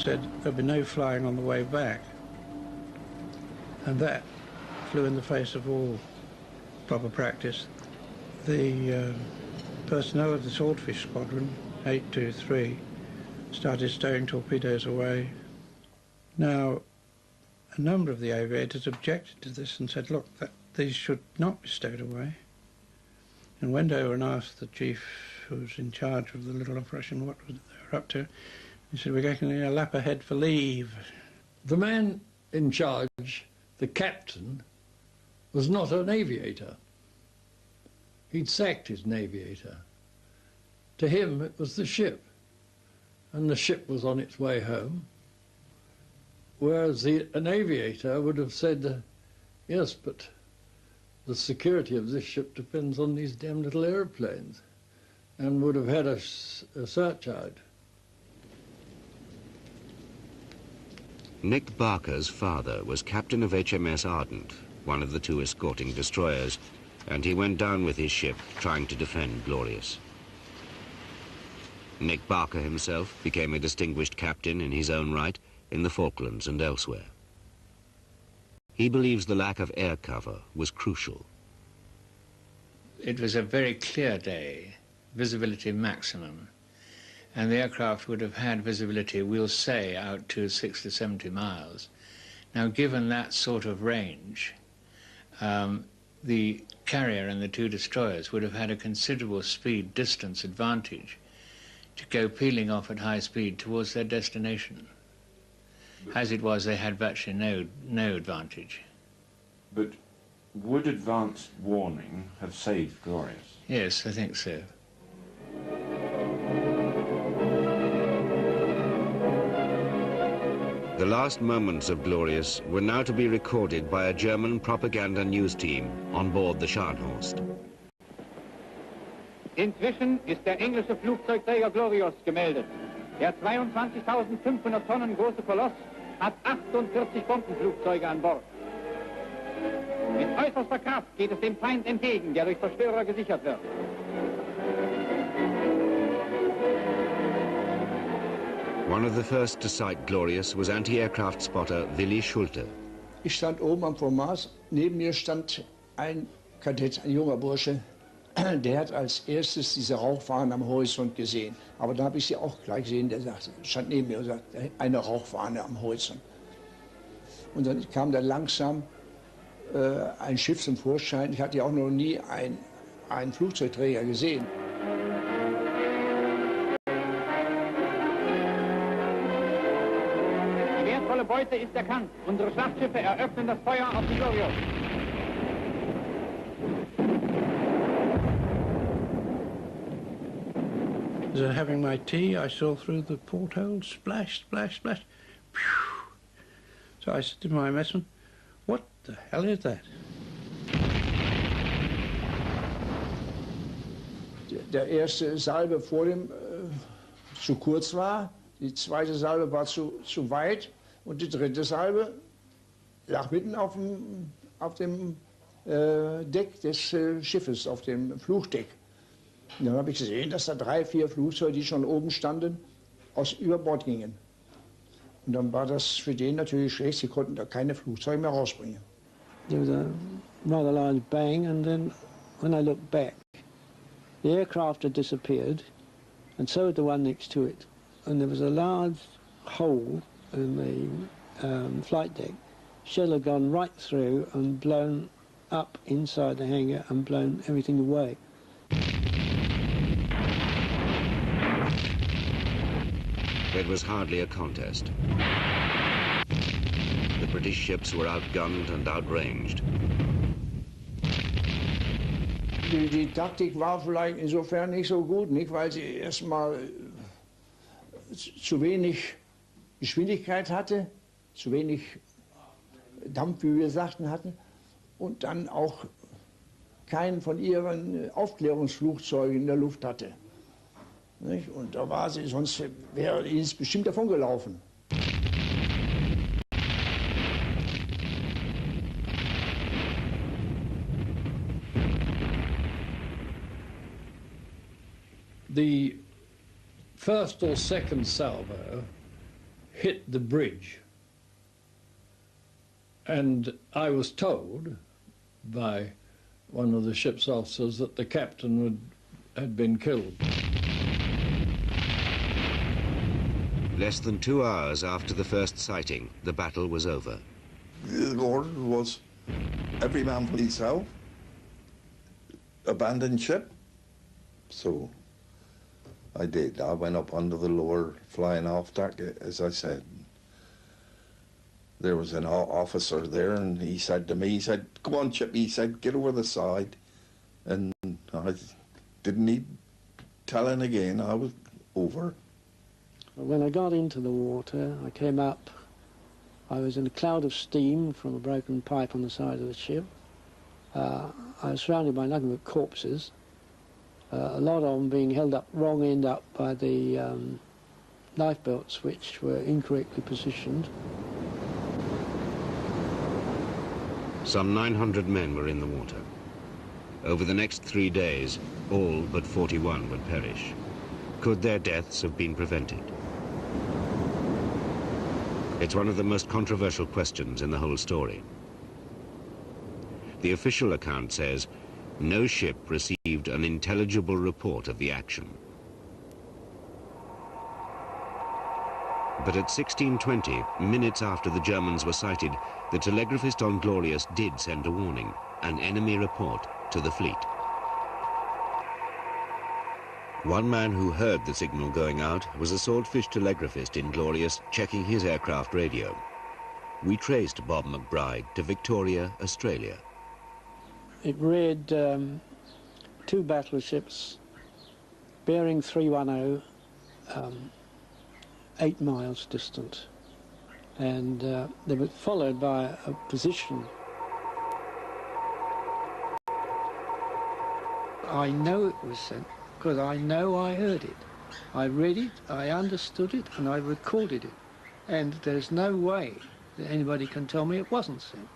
said there'll be no flying on the way back. And that flew in the face of all proper practice. The personnel of the Swordfish Squadron, 823, started stowing torpedoes away. Now, a number of the aviators objected to this and said, look, these should not be stowed away. And went over and asked the chief who was in charge of the little operation what they were up to. He said, we're getting a lap ahead for leave. The man in charge, the captain, was not an aviator. He'd sacked his aviator. To him, it was the ship, and the ship was on its way home. Whereas an aviator would have said, yes, but the security of this ship depends on these damn little aeroplanes, and would have had a search out. Nick Barker's father was captain of HMS Ardent, one of the two escorting destroyers, and he went down with his ship trying to defend Glorious. Nick Barker himself became a distinguished captain in his own right in the Falklands and elsewhere. He believes the lack of air cover was crucial. It was a very clear day, visibility maximum, and the aircraft would have had visibility, we'll say, out to 60 to 70 miles. Now, given that sort of range, the carrier and the two destroyers would have had a considerable speed distance advantage to go peeling off at high speed towards their destination. As it was, they had virtually no advantage. But would advanced warning have saved Glorious? Yes, I think so. The last moments of Glorious were now to be recorded by a German propaganda news team on board the Scharnhorst. Inzwischen ist der englische Flugzeugträger Glorious gemeldet. Der 22.500 Tonnen große Koloss hat 48 Bombenflugzeuge an Bord. Mit äußerster Kraft geht es dem Feind entgegen, der durch Zerstörer gesichert wird. One of the first to sight Glorious was anti-aircraft spotter Willi Schulte. Ich stand oben am Format, neben mir stand ein Kadett, ein junger Bursche, der hat als erstes diese Rauchfahne am Horizont gesehen. Aber da habe ich sie auch gleich gesehen, der stand neben mir und sagte, eine Rauchfahne am Horizont. Und dann kam da langsam ein Schiff zum Vorschein. Ich hatte ja auch noch nie einen Flugzeugträger gesehen. Die wertvolle Beute ist erkannt. Unsere Schlachtschiffe eröffnen das Feuer auf die Glorious. As having my tea, I saw through the porthole, splash, splash, splash. Phew. So I said to my messman, what the hell is that? Der erste Salbe vor dem zu kurz war, die zweite Salbe war zu weit und die dritte Salbe lag mitten auf dem Deck des Schiffes, auf dem Flugdeck. Und dann habe ich gesehen, dass da 3, 4 Flugzeuge, die schon oben standen, über Bord gingen. Und dann war das für den natürlich schlecht, sie konnten da keine Flugzeuge mehr rausbringen. There was a rather large bang, and then when I looked back, the aircraft had disappeared, and so had the one next to it. And there was a large hole in the flight deck. Shell had gone right through and blown up inside the hangar and blown everything away. It was hardly a contest. The British ships were outgunned and outranged. Die Taktik war vielleicht insofern nicht so gut, nicht, weil sie erstmal zu wenig Geschwindigkeit hatte, zu wenig Dampf, wie wir sagten, hatten, und dann auch keinen von ihren Aufklärungsflugzeugen in der Luft hatte. Nicht? Und da war sie, sonst wäre ihnen bestimmt davon gelaufen. The first or second salvo hit the bridge. And I was told by one of the ship's officers that the captain had been killed. Less than 2 hours after the first sighting, the battle was over. The order was every man for himself, abandon ship. So I did. I went up under the lower flying off deck, as I said. There was an officer there, and he said to me, he said, "Come on, Chip," he said, "get over the side." And I didn't need telling again, I was over. When I got into the water, I came up, I was in a cloud of steam from a broken pipe on the side of the ship. I was surrounded by nothing but corpses, a lot of them being held up, wrong end up by the lifebelts, which were incorrectly positioned. Some 900 men were in the water. Over the next 3 days, all but 41 would perish. Could their deaths have been prevented? It's one of the most controversial questions in the whole story. The official account says no ship received an intelligible report of the action. But at 16:20, minutes after the Germans were sighted, the telegraphist on Glorious did send a warning, an enemy report, to the fleet. One man who heard the signal going out was a swordfish telegraphist in Glorious checking his aircraft radio. We traced Bob McBride to Victoria, Australia. It read 2 battleships, bearing 310, 8 miles distant. And they were followed by a position. I know it was sent, because I know I heard it. I read it, I understood it, and I recorded it. And there's no way that anybody can tell me it wasn't sent.